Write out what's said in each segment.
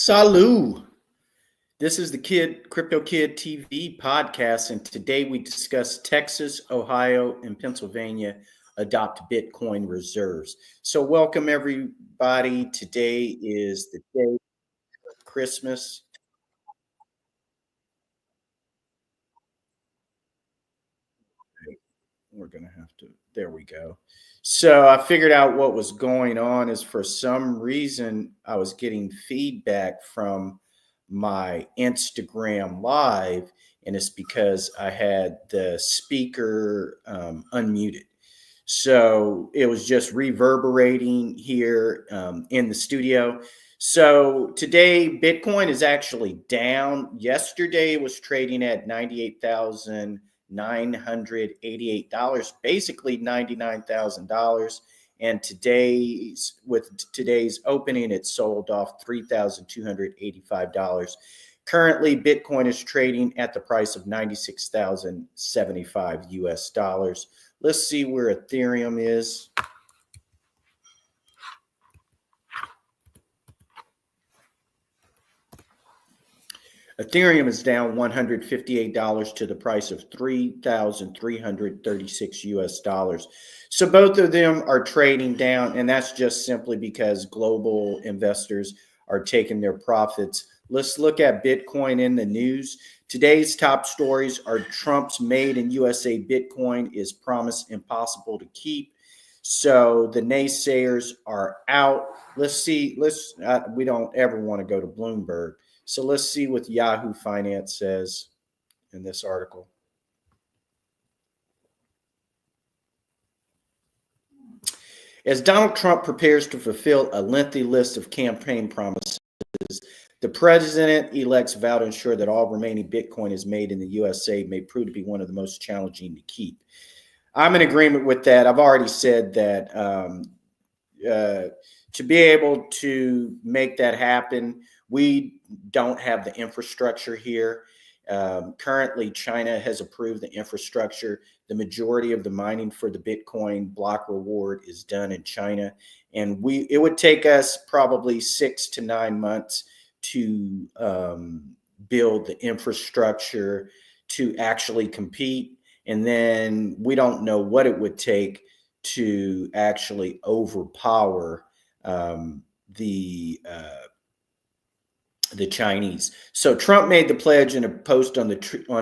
Salut. This is the Crypto Kid TV podcast, and today we discuss Texas, Ohio, and Pennsylvania adopt Bitcoin reserves. So, welcome everybody. Today is the day of Christmas. We're going to have to, there we go. So, I figured out what was going on is for some reason I was getting feedback from my Instagram live, and it's because I had the speaker unmuted. So it was just reverberating here in the studio. So today, Bitcoin is actually down. Yesterday it was trading at $98,988, basically $99,000. And today's opening, it sold off $3,285. Currently, Bitcoin is trading at the price of 96,075 US dollars. Let's see where Ethereum is. Ethereum is down $158 to the price of 3,336 US dollars. So both of them are trading down, and that's just simply because global investors are taking their profits. Let's look at Bitcoin in the news. Today's top stories are Trump's made in USA Bitcoin is promise impossible to keep. So the naysayers are out. Let's see. We don't ever want to go to Bloomberg. So let's see what Yahoo Finance says in this article. As Donald Trump prepares to fulfill a lengthy list of campaign promises, the president-elect's vow to ensure that all remaining Bitcoin is made in the USA may prove to be one of the most challenging to keep. I'm in agreement with that. I've already said that to be able to make that happen, we don't have the infrastructure here. Currently, China has approved the infrastructure. The majority of the mining for the Bitcoin block reward is done in China. And it would take us probably 6 to 9 months to build the infrastructure to actually compete. And then we don't know what it would take to actually overpower the Chinese. So Trump made the pledge in a post on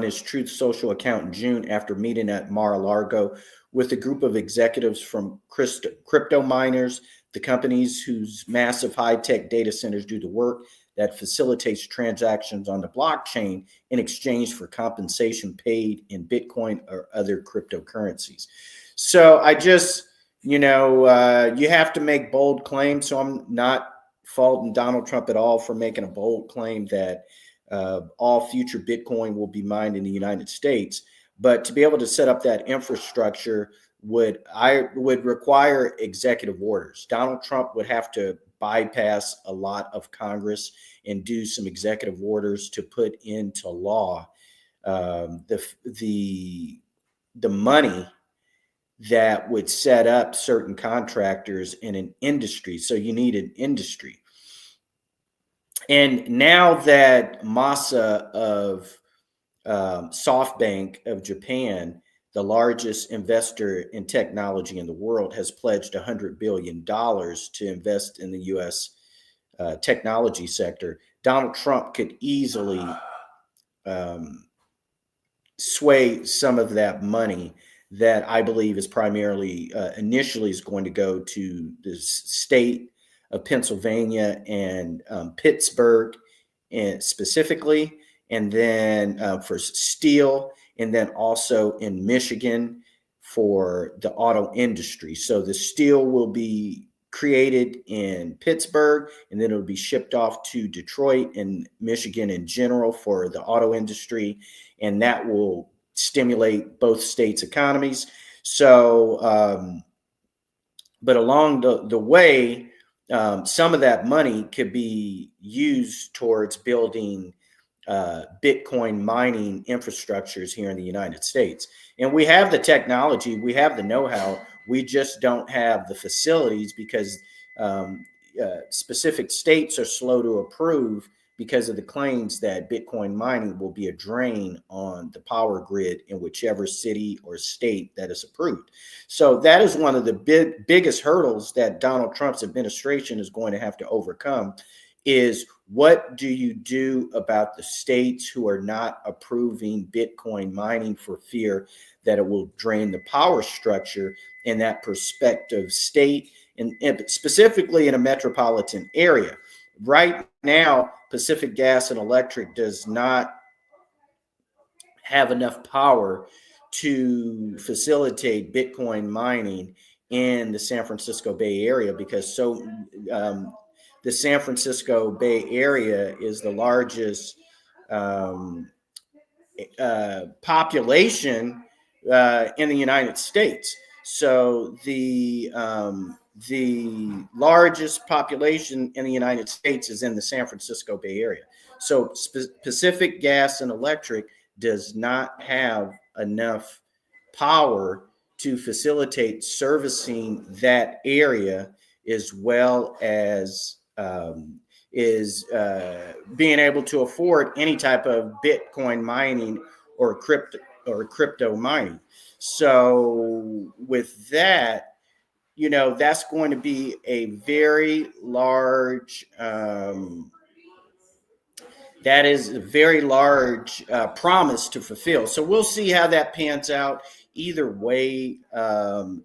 his Truth Social account in June after meeting at Mar-a-Lago with a group of executives from crypto miners, the companies whose massive high-tech data centers do the work that facilitates transactions on the blockchain in exchange for compensation paid in Bitcoin or other cryptocurrencies. So I just, you have to make bold claims. So I'm not faulting Donald Trump at all for making a bold claim that all future Bitcoin will be mined in the United States. But to be able to set up that infrastructure would require executive orders. Donald Trump would have to bypass a lot of Congress and do some executive orders to put into law the money that would set up certain contractors in an industry. So you need an industry. And now that Masa of SoftBank of Japan, the largest investor in technology in the world, has pledged $100 billion to invest in the U.S. Technology sector, Donald Trump could easily sway some of that money that I believe is primarily initially is going to go to the state of Pennsylvania and Pittsburgh and specifically, and then for steel, and then also in Michigan for the auto industry. So the steel will be created in Pittsburgh, and then it'll be shipped off to Detroit and Michigan in general for the auto industry, and that will stimulate both states' economies. So, but along the way, some of that money could be used towards building Bitcoin mining infrastructures here in the United States. And we have the technology, we have the know-how, we just don't have the facilities because specific states are slow to approve because of the claims that Bitcoin mining will be a drain on the power grid in whichever city or state that is approved. So that is one of the biggest hurdles that Donald Trump's administration is going to have to overcome, is what do you do about the states who are not approving Bitcoin mining for fear that it will drain the power structure in that prospective state, and specifically in a metropolitan area. Right now, Pacific Gas and Electric does not have enough power to facilitate Bitcoin mining in the San Francisco Bay Area, because the San Francisco Bay Area is the largest population in the United States. So the largest population in the United States is in the San Francisco Bay Area. So Pacific Gas and Electric does not have enough power to facilitate servicing that area, as well as being able to afford any type of Bitcoin mining or crypto mining. So with that, that's going to be a very large promise to fulfill. So we'll see how that pans out. Either way, the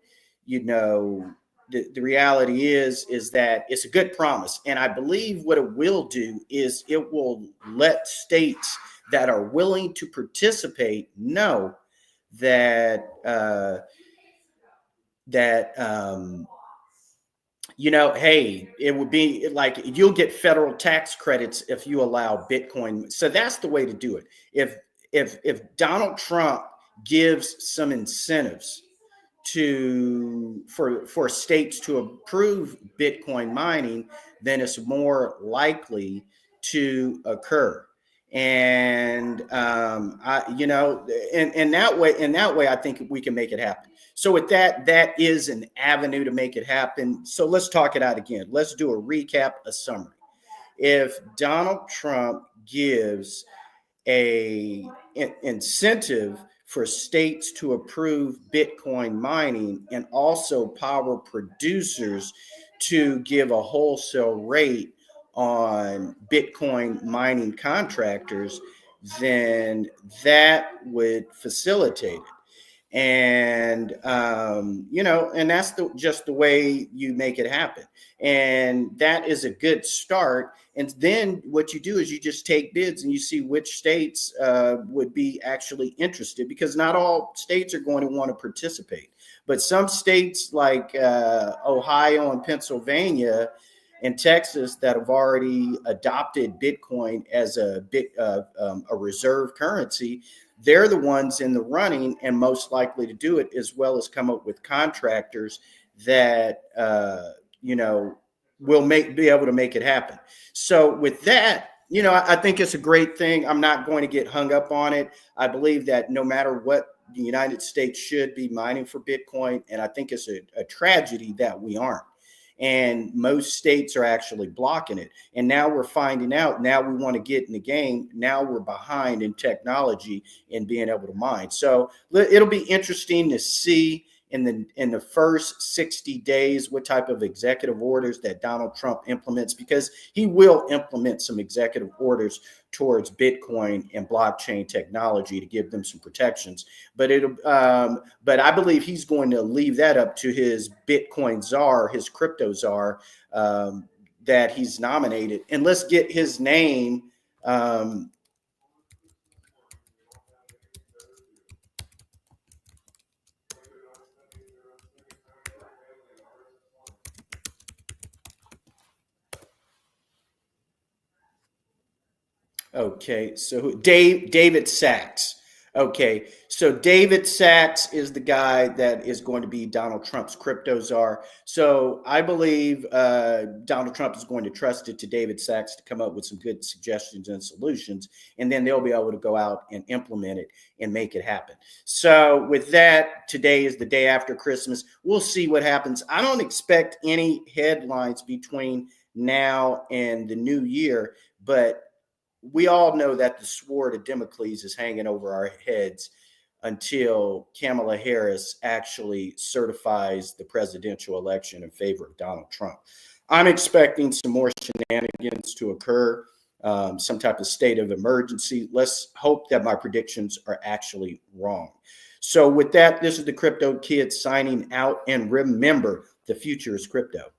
reality is that it's a good promise. And I believe what it will do is it will let states that are willing to participate know that hey, it would be like you'll get federal tax credits if you allow Bitcoin. So that's the way to do it. If Donald Trump gives some incentives for states to approve Bitcoin mining, then it's more likely to occur. And in that way, I think we can make it happen. So with that is an avenue to make it happen. So let's talk it out again. Let's do a recap, a summary. If Donald Trump gives an incentive for states to approve Bitcoin mining, and also power producers to give a wholesale rate on Bitcoin mining contractors, then that would facilitate it. And and that's just the way you make it happen. And that is a good start. And then what you do is you just take bids and you see which states would be actually interested, because not all states are going to want to participate. But some states like Ohio and Pennsylvania and Texas that have already adopted Bitcoin as a reserve currency, they're the ones in the running and most likely to do it, as well as come up with contractors that will be able to make it happen. So with that, I think it's a great thing. I'm not going to get hung up on it. I believe that no matter what, the United States should be mining for Bitcoin, and I think it's a tragedy that we aren't. And most states are actually blocking it. And now we're finding out, now we want to get in the game. Now we're behind in technology and being able to mine. So it'll be interesting to see in the first 60 days what type of executive orders that Donald Trump implements, because he will implement some executive orders towards Bitcoin and blockchain technology to give them some protections. But I believe he's going to leave that up to his Bitcoin czar, his crypto czar that he's nominated. And let's get his name. Okay, so David Sachs. Okay, so David Sachs is the guy that is going to be Donald Trump's crypto czar. So I believe Donald Trump is going to trust it to David Sachs to come up with some good suggestions and solutions, and then they'll be able to go out and implement it and make it happen. So with that, today is the day after Christmas. We'll see what happens. I don't expect any headlines between now and the new year, but we all know that the sword of Damocles is hanging over our heads until Kamala Harris actually certifies the presidential election in favor of Donald Trump. I'm expecting some more shenanigans to occur, some type of state of emergency. Let's hope that my predictions are actually wrong. So with that, this is the Crypto Kid signing out. And remember, the future is crypto.